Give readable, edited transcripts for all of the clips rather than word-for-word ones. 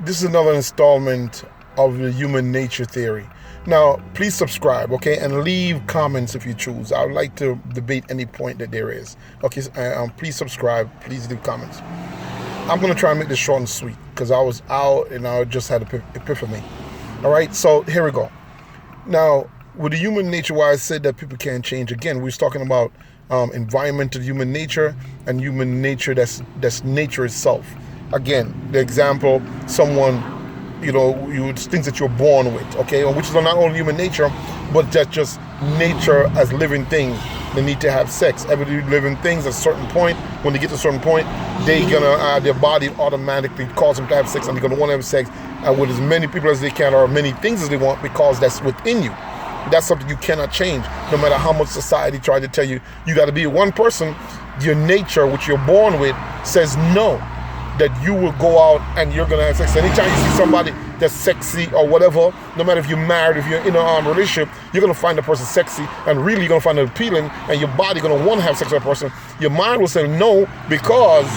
this is another installment of the human nature theory. Now, please subscribe, okay, and leave comments if you choose. I would like to debate any point that there is. Okay, please subscribe. Please leave comments. I'm going to try and make this short and sweet because I was out and I just had an epiphany. All right, so here we go. Now, with the human nature, why I said that people can't change, again, we was talking about environmental human nature and human nature that's nature itself. Again, the example, someone, things that you're born with, okay, which is not only human nature, but that's just nature as living things. They need to have sex. Every living things at a certain point, when they get to a certain point, their body automatically calls them to have sex, and they're gonna want to have sex with as many people as they can or many things as they want, because that's within you. That's something you cannot change, no matter how much society tried to tell you. You got to be one person. Your nature, which you're born with, says no, that you will go out and you're going to have sex. Anytime you see somebody that's sexy or whatever, no matter if you're married, if you're in a relationship, you're going to find the person sexy and really you're going to find it appealing, and your body going to want to have sex with that person. Your mind will say no because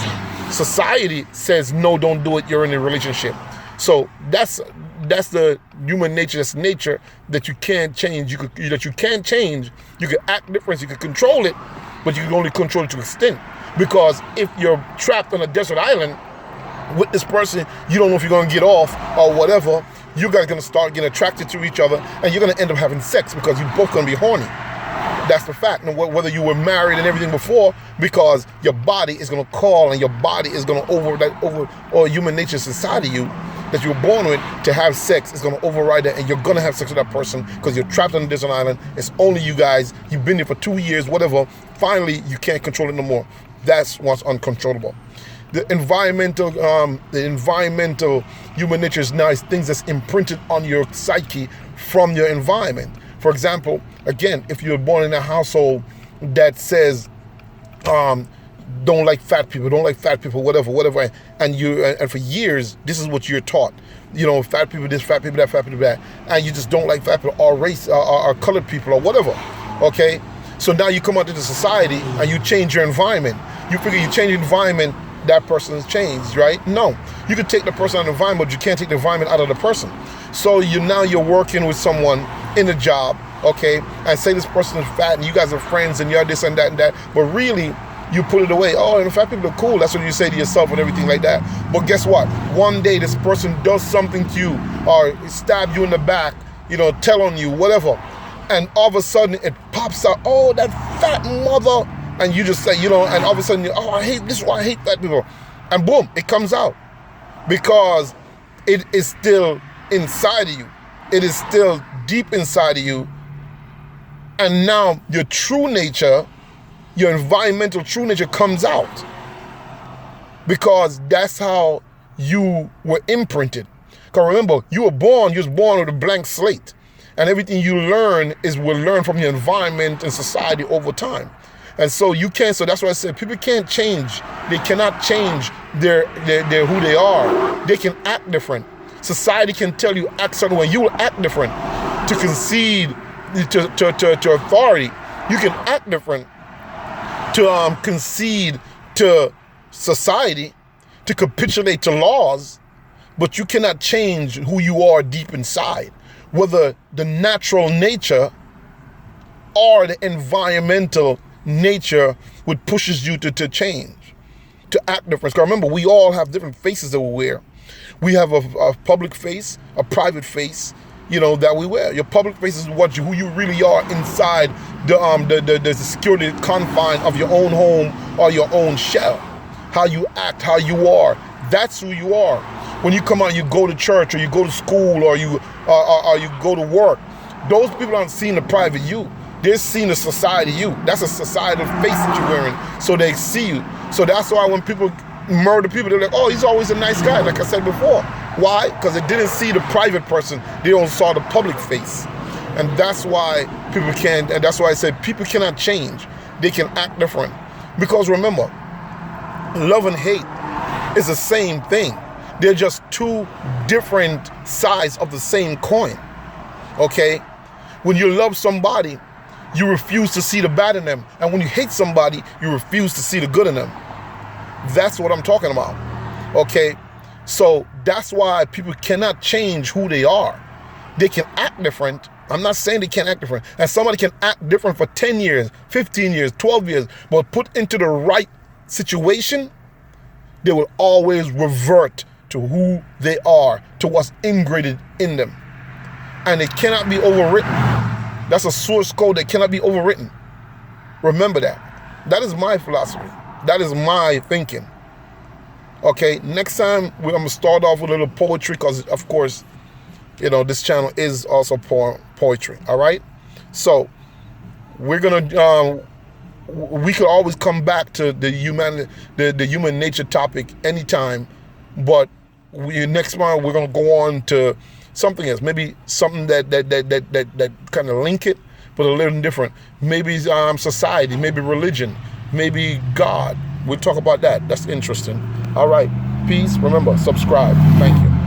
society says no, don't do it, you're in a relationship. So that's the human nature. That's nature that you can't change. You can act different. You can control it, but you can only control it to an extent. Because if you're trapped on a desert island with this person, you don't know if you're going to get off or whatever. You guys are going to start getting attracted to each other, and you're going to end up having sex because you're both going to be horny. That's the fact. And whether you were married and everything before, because your body is going to call, and your body is going to or human nature is inside of you that you were born with to have sex is going to override that, and you're going to have sex with that person because you're trapped on a desert island. It's only you guys. You've been there for 2 years, whatever. Finally, you can't control it no more. That's what's uncontrollable. The environmental human nature is now is things that's imprinted on your psyche from your environment. For example, again, if you're born in a household that says, don't like fat people, whatever, and for years, this is what you're taught. Fat people this, fat people that, fat people that, and you just don't like fat people or race or colored people or whatever, okay? So now you come out into society and you change your environment. You figure you change your environment, that person has changed, right? No, you can take the person out of the environment, but you can't take the environment out of the person. So you're working with someone in a job, okay, and say this person is fat and you guys are friends and you're this and that, but really, you put it away. Oh, and fat people are cool. That's what you say to yourself and everything like that. But guess what? One day this person does something to you or stab you in the back, tell on you, whatever. And all of a sudden it pops out, oh, that fat mother. And you just say, and all of a sudden, I hate this, I hate fat people. And boom, it comes out. Because it is still inside of you. It is still deep inside of you. And now your true nature, your environmental true nature comes out, because that's how you were imprinted. Because remember, you was born with a blank slate, and everything you learn will learn from your environment and society over time. And so you can't. So that's why I said people can't change. They cannot change their who they are. They can act different. Society can tell you act certain way. You will act different to concede to authority. You can act different to concede to society, to capitulate to laws, but you cannot change who you are deep inside, whether the natural nature or the environmental nature which pushes you to change, to act different. Because remember, we all have different faces that we wear. We have a public face, a private face, that we wear. Your public face is who you really are inside the security confine of your own home or your own shell. How you act, how you are. That's who you are. When you come out, you go to church or you go to school or you go to work. Those people aren't seeing the private you. They're seeing the society you. That's a societal face that you're wearing. So they see you. So that's why when people murder people, they're like, oh, he's always a nice guy, like I said before. Why? Because they didn't see the private person. They only saw the public face. And that's why people can't, and that's why I said people cannot change. They can act different. Because remember, love and hate is the same thing. They're just two different sides of the same coin. Okay? When you love somebody, you refuse to see the bad in them. And when you hate somebody, you refuse to see the good in them. That's what I'm talking about. Okay? So That's why people cannot change who they are. They can act different. I'm not saying they can't act different. And somebody can act different for 10 years, 15 years, 12 years, but put into the right situation, they will always revert to who they are, to what's ingrained in them. And it cannot be overwritten. That's a source code that cannot be overwritten. Remember that. That is my philosophy. That is my thinking. Okay, next time I'm going to start off with a little poetry because, of course, you know, this channel is also poetry. All right? So, we're going to... we could always come back to the human nature topic anytime, but next month we're going to go on to something else, maybe something that kind of link it, but a little different. Maybe society, maybe religion, maybe God. We'll talk about that. That's interesting. All right. Peace. Remember, subscribe. Thank you.